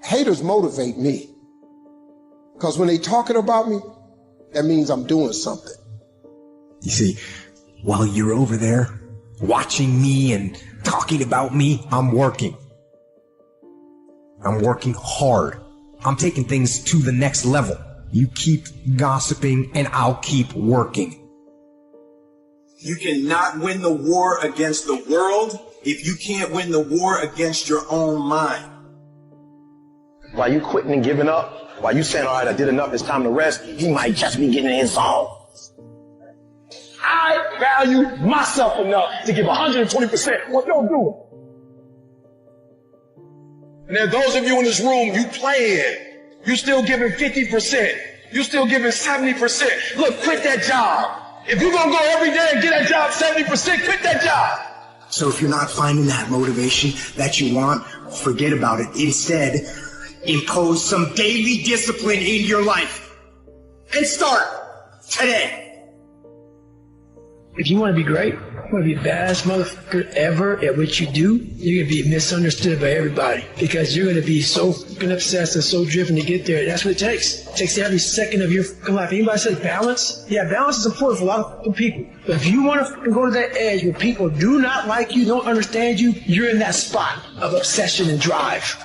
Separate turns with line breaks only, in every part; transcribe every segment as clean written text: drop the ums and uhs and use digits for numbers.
Haters motivate me. Because when they talking about me, that means I'm doing something.
You see, while you're over there watching me and talking about me, I'm working. I'm working hard. I'm taking things to the next level. You keep gossiping and I'll keep working.
You cannot win the war against the world if you can't win the war against your own mind.
While you quitting and giving up, while you saying, all right, I did enough, it's time to rest, he might just be getting in his zone. I value myself enough to give 120%. What don't do it. And then those of you in this room, you playing. You still giving 50%. You still giving 70%. Look, quit that job. If you're going to go every day and get that job 70%, quit that job.
So if you're not finding that motivation that you want, forget about it. Instead, impose some daily discipline in your life. And start today.
If you want to be great, you want to be the baddest motherfucker ever at what you do, you're going to be misunderstood by everybody because you're going to be so fucking obsessed and so driven to get there. That's what it takes. It takes every second of your fucking life. Anybody says balance? Yeah, balance is important for a lot of fucking people. But if you want to fucking go to that edge where people do not like you, don't understand you, you're in that spot of obsession and drive.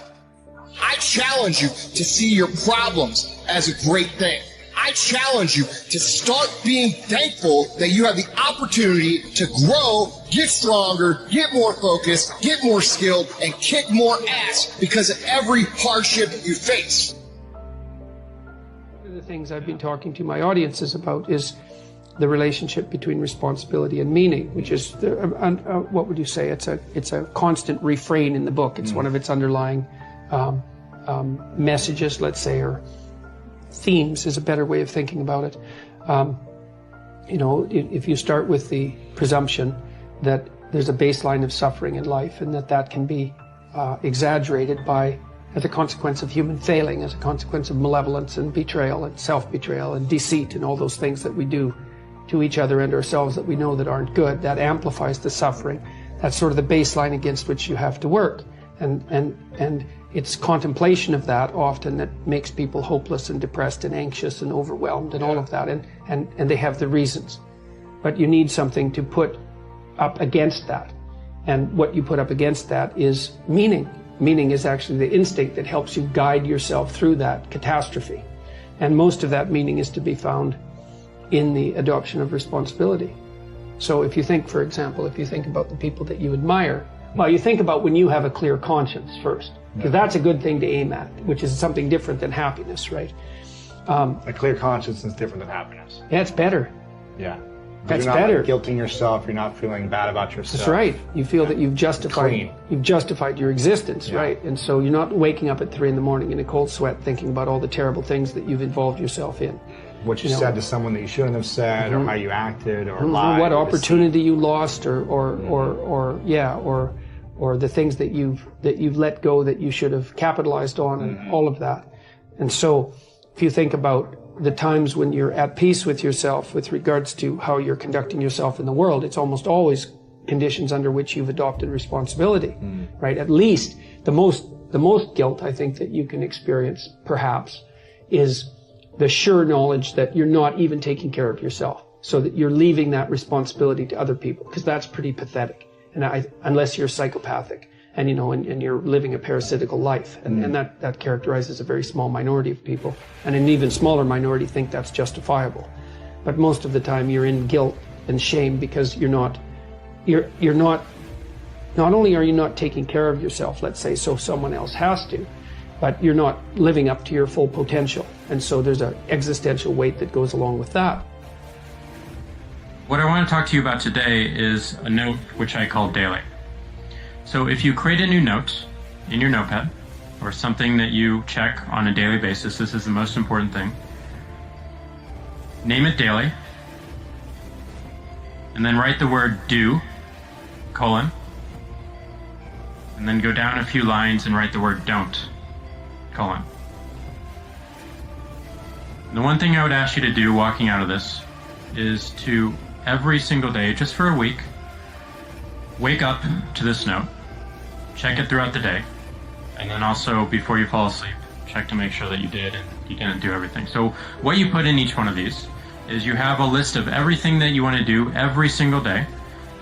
I challenge you to see your problems as a great thing. I challenge you to start being thankful that you have the opportunity to grow, get stronger, get more focused, get more skilled, and kick more ass because of every hardship you face.
One of the things I've been talking to my audiences about is the relationship between responsibility and meaning, which is, what would you say? It's a constant refrain in the book. It's one of its underlying messages, let's say, or themes is a better way of thinking about it. If you start with the presumption that there's a baseline of suffering in life and that can be exaggerated as a consequence of human failing, as a consequence of malevolence and betrayal and self-betrayal and deceit and all those things that we do to each other and ourselves that we know that aren't good, that amplifies the suffering. That's sort of the baseline against which you have to work. And it's contemplation of that often that makes people hopeless and depressed and anxious and overwhelmed and all of that. And they have the reasons. But you need something to put up against that. And what you put up against that is meaning. Meaning is actually the instinct that helps you guide yourself through that catastrophe. And most of that meaning is to be found in the adoption of responsibility. So if you think, for example, if you think about the people that you admire, well, you think about when you have a clear conscience first, because that's a good thing to aim at, which is something different than happiness, right?
A clear conscience is different than happiness.
Yeah, it's better.
Yeah.
That's
you're not
better.
Guilting yourself. You're not feeling bad about yourself.
That's right. You feel that you've justified your existence, right? And so you're not waking up at 3 a.m. in a cold sweat thinking about all the terrible things that you've involved yourself in.
What you said to someone that you shouldn't have said, or how you acted, or lied,
what
or
opportunity you lost, or the things that you've let go that you should have capitalized on, and all of that. And so, if you think about the times when you're at peace with yourself with regards to how you're conducting yourself in the world, it's almost always conditions under which you've adopted responsibility, right? At least the most guilt I think that you can experience, perhaps, is the sure knowledge that you're not even taking care of yourself, so that you're leaving that responsibility to other people, because that's pretty pathetic. And unless you're psychopathic and you're living a parasitical life, and that characterizes a very small minority of people, and an even smaller minority think that's justifiable. But most of the time you're in guilt and shame because not only are you not taking care of yourself, let's say, so someone else has to, but you're not living up to your full potential. And so there's an existential weight that goes along with that.
What I want to talk to you about today is a note which I call daily. So if you create a new note in your notepad, or something that you check on a daily basis, this is the most important thing. Name it daily, and then write the word do, colon, and then go down a few lines and write the word don't, colon. The one thing I would ask you to do walking out of this is to, every single day, just for a week, wake up to this note, check it throughout the day, And then also, before you fall asleep, check to make sure that you did and you didn't do everything. So what you put in each one of these is you have a list of everything that you want to do every single day,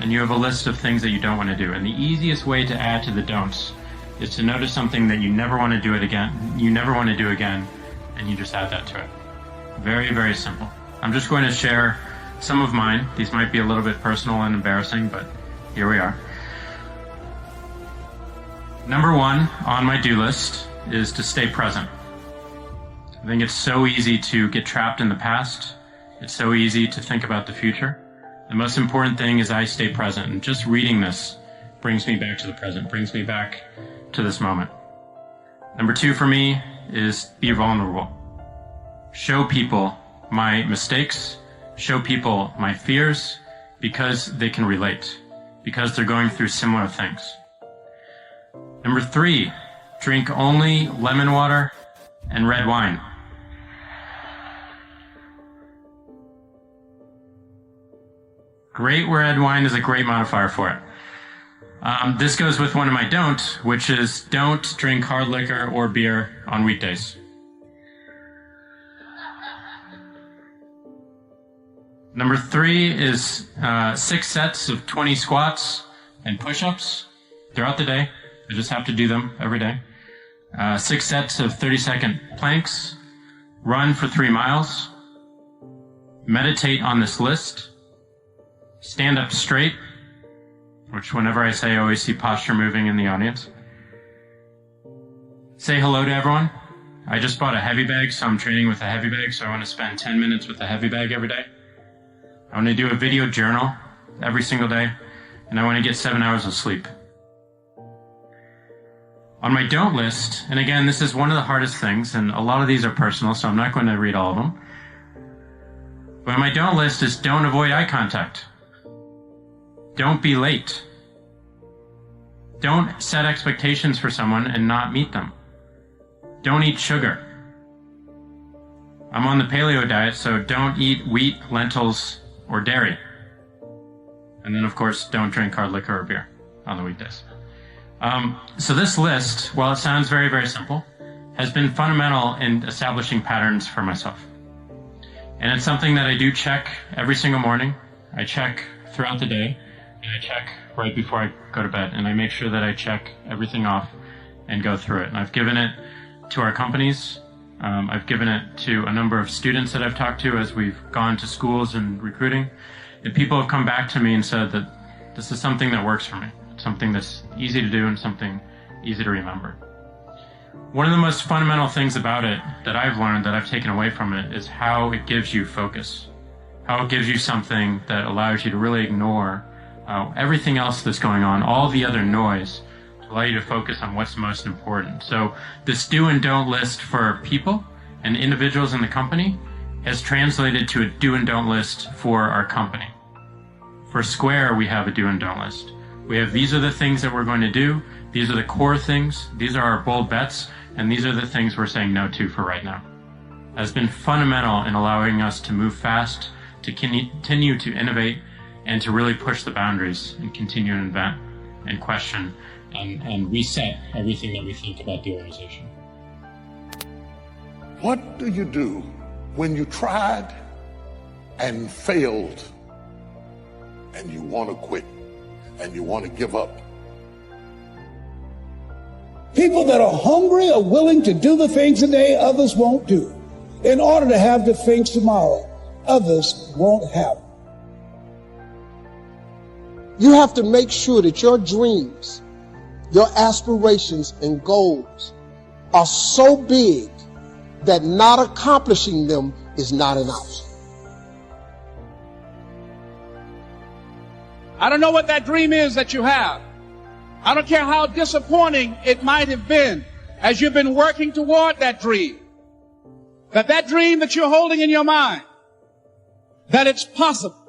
and you have a list of things that you don't want to do. And the easiest way to add to the don'ts is to notice something that you never want to do again, and you just add that to it. Very, very simple. I'm just going to share some of mine. These might be a little bit personal and embarrassing, but here we are. Number one on my do list is to stay present. I think it's so easy to get trapped in the past. It's so easy to think about the future. The most important thing is I stay present, and just reading this brings me back to the present, brings me back to this moment. Number two for me is be vulnerable. Show people my mistakes, show people my fears, because they can relate, because they're going through similar things. Number three, drink only lemon water and red wine. Great red wine is a great modifier for it. This goes with one of my don't, which is don't drink hard liquor or beer on weekdays. Number three is 6 sets of 20 squats and push-ups throughout the day. I just have to do them every day. 6 sets of 30-second planks. Run for 3 miles. Meditate on this list. Stand up straight, which whenever I say, I always see posture moving in the audience. Say hello to everyone. I just bought a heavy bag, so I'm training with a heavy bag, so I want to spend 10 minutes with a heavy bag every day. I want to do a video journal every single day, and I want to get 7 hours of sleep. On my don't list, and again, this is one of the hardest things, and a lot of these are personal, so I'm not going to read all of them. But on my don't list is don't avoid eye contact. Don't be late. Don't set expectations for someone and not meet them. Don't eat sugar. I'm on the paleo diet, so don't eat wheat, lentils, or dairy. And then, of course, don't drink hard liquor or beer on the weekdays. So this list, while it sounds very, very simple, has been fundamental in establishing patterns for myself. And it's something that I do check every single morning. I check throughout the day, and I check right before I go to bed. And I make sure that I check everything off and go through it. And I've given it to our companies. I've given it to a number of students that I've talked to as we've gone to schools and recruiting. And people have come back to me and said that this is something that works for me. It's something that's easy to do and something easy to remember. One of the most fundamental things about it that I've learned, that I've taken away from it, is how it gives you focus. How it gives you something that allows you to really ignore everything else that's going on, all the other noise, to allow you to focus on what's most important. So this do and don't list for people and individuals in the company has translated to a do and don't list for our company. For Square, we have a do and don't list. We have, these are the things that we're going to do. These are the core things. These are our bold bets. And these are the things we're saying no to for right now. That's been fundamental in allowing us to move fast, to continue to innovate, and to really push the boundaries and continue to invent and question and reset everything that we think about the organization.
What do you do when you tried and failed and you want to quit and you want to give up?
People that are hungry are willing to do the things today others won't do in order to have the things tomorrow others won't have.
You have to make sure that your dreams, your aspirations and goals are so big that not accomplishing them is not an option.
I don't know what that dream is that you have. I don't care how disappointing it might have been as you've been working toward that dream. That dream that you're holding in your mind, that it's possible.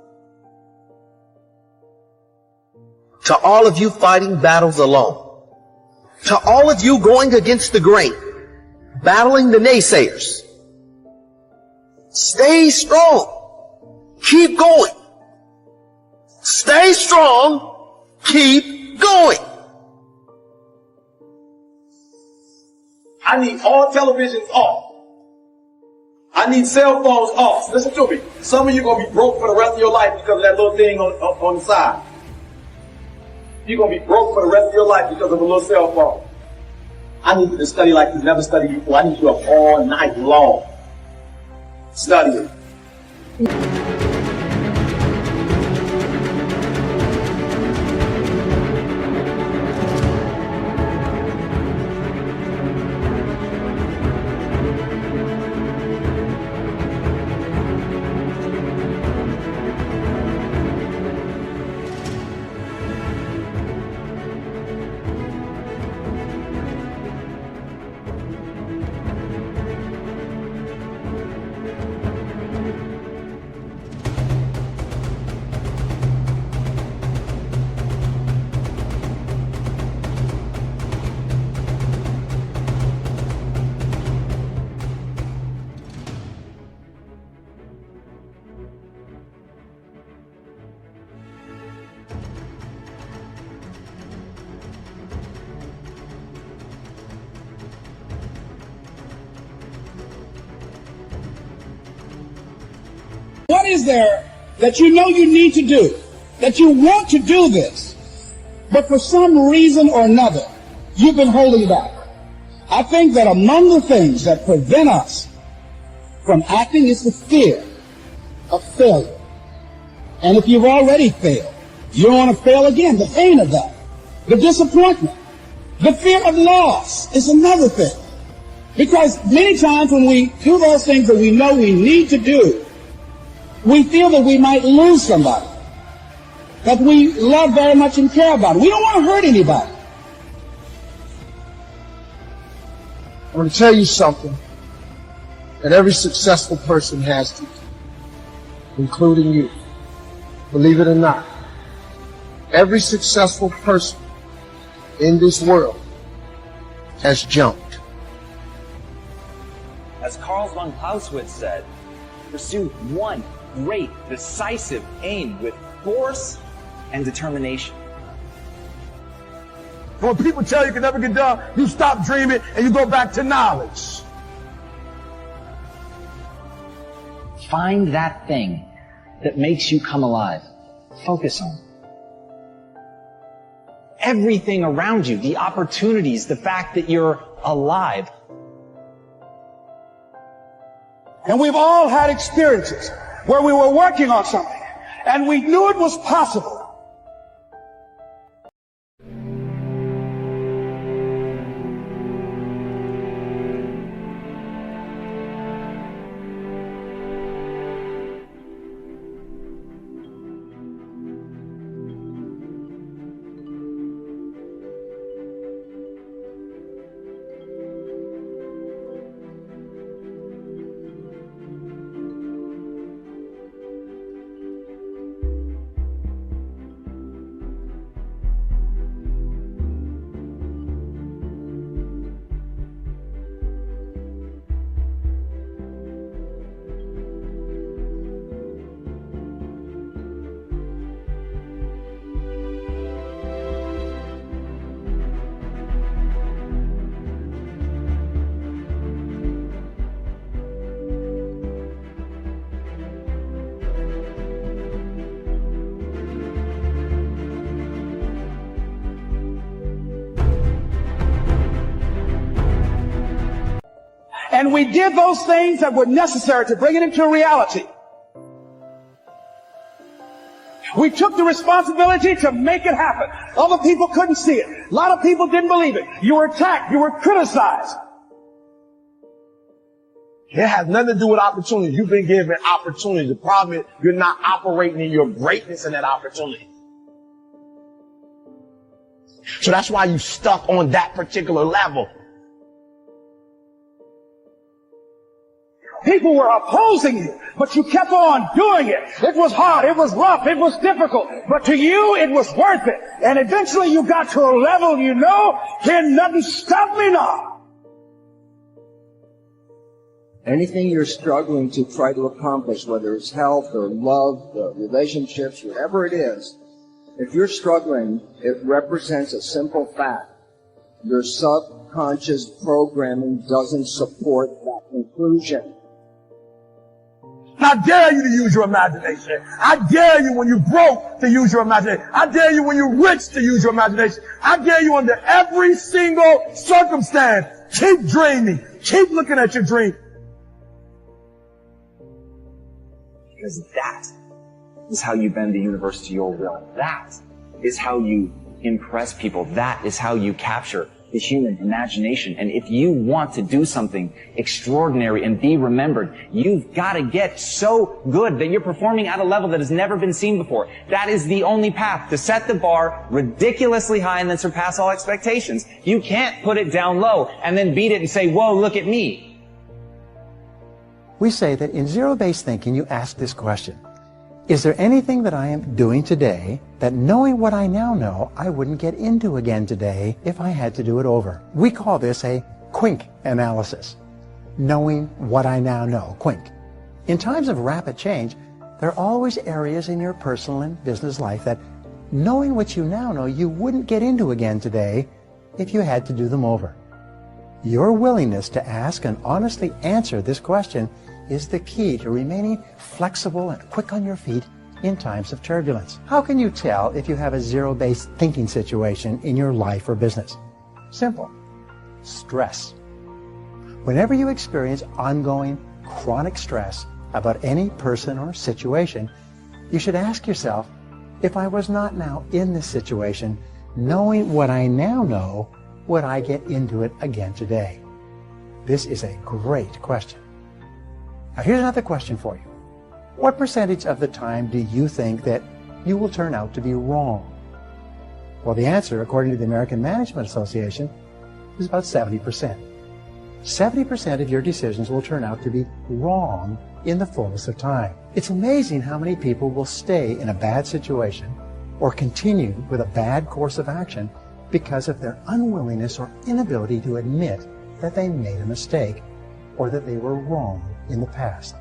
To all of you fighting battles alone, to all of you going against the grain, battling the naysayers, stay strong. Keep going. Stay strong. Keep going.
I need all televisions off. I need cell phones off. Listen to me. Some of you are going to be broke for the rest of your life because of that little thing on the side. You're going to be broke for the rest of your life because of a little cell phone. I need you to study like you've never studied before. I need you up all night long studying.
What is there that you know you need to do, that you want to do this, but for some reason or another, you've been holding back? I think that among the things that prevent us from acting is the fear of failure. And if you've already failed, you don't want to fail again. The pain of that, the disappointment, the fear of loss is another thing. Because many times when we do those things that we know we need to do, we feel that we might lose somebody that we love very much and care about. We don't want to hurt anybody.
I'm going to tell you something that every successful person has to do, including you. Believe it or not, every successful person in this world has jumped.
As Carl von Clausewitz said, pursue one great, decisive aim with force and determination.
When people tell you can never get done, you stop dreaming and you go back to knowledge.
Find that thing that makes you come alive. Focus on it. Everything around you, the opportunities, the fact that you're alive.
And we've all had experiences where we were working on something and we knew it was possible. And we did those things that were necessary to bring it into reality. We took the responsibility to make it happen. Other people couldn't see it. A lot of people didn't believe it. You were attacked. You were criticized.
It has nothing to do with opportunity. You've been given opportunity. The problem is you're not operating in your greatness in that opportunity. So that's why you're stuck on that particular level.
People were opposing you, but you kept on doing it. It was hard, it was rough, it was difficult, but to you it was worth it. And eventually you got to a level you know, can nothing stop me now.
Anything you're struggling to try to accomplish, whether it's health or love or relationships, whatever it is, if you're struggling, it represents a simple fact Your subconscious programming doesn't support that conclusion.
I dare you to use your imagination. I dare you when you're broke to use your imagination. I dare you when you're rich to use your imagination. I dare you under every single circumstance. Keep dreaming. Keep looking at your dream.
Because that is how you bend the universe to your will. That is how you impress people. That is how you capture the human imagination. And if you want to do something extraordinary and be remembered, you've got to get so good that you're performing at a level that has never been seen before. That is the only path to set the bar ridiculously high and then surpass all expectations. You can't put it down low and then beat it and say, whoa, look at me.
We say that in zero-based thinking, you ask this question: is there anything that I am doing today that, knowing what I now know, I wouldn't get into again today if I had to do it over? We call this a QUINK analysis. Knowing what I now know, QUINK. In times of rapid change, there are always areas in your personal and business life that, knowing what you now know, you wouldn't get into again today if you had to do them over. Your willingness to ask and honestly answer this question is the key to remaining flexible and quick on your feet in times of turbulence. How can you tell if you have a zero-based thinking situation in your life or business? Simple. Stress. Whenever you experience ongoing chronic stress about any person or situation, you should ask yourself, if I was not now in this situation, knowing what I now know, would I get into it again today? This is a great question. Now here's another question for you. What percentage of the time do you think that you will turn out to be wrong? Well, the answer, according to the American Management Association, is about 70%. 70% of your decisions will turn out to be wrong in the fullness of time. It's amazing how many people will stay in a bad situation or continue with a bad course of action because of their unwillingness or inability to admit that they made a mistake or that they were wrong in the past.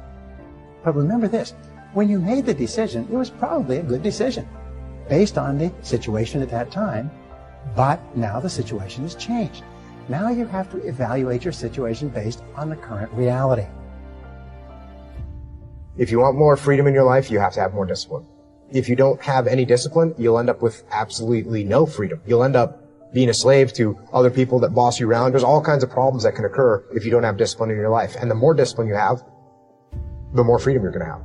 But remember this, when you made the decision, it was probably a good decision based on the situation at that time, but now the situation has changed. Now you have to evaluate your situation based on the current reality.
If you want more freedom in your life, you have to have more discipline. If you don't have any discipline, you'll end up with absolutely no freedom. You'll end up being a slave to other people that boss you around. There's all kinds of problems that can occur if you don't have discipline in your life. And the more discipline you have, the more freedom you're going to have.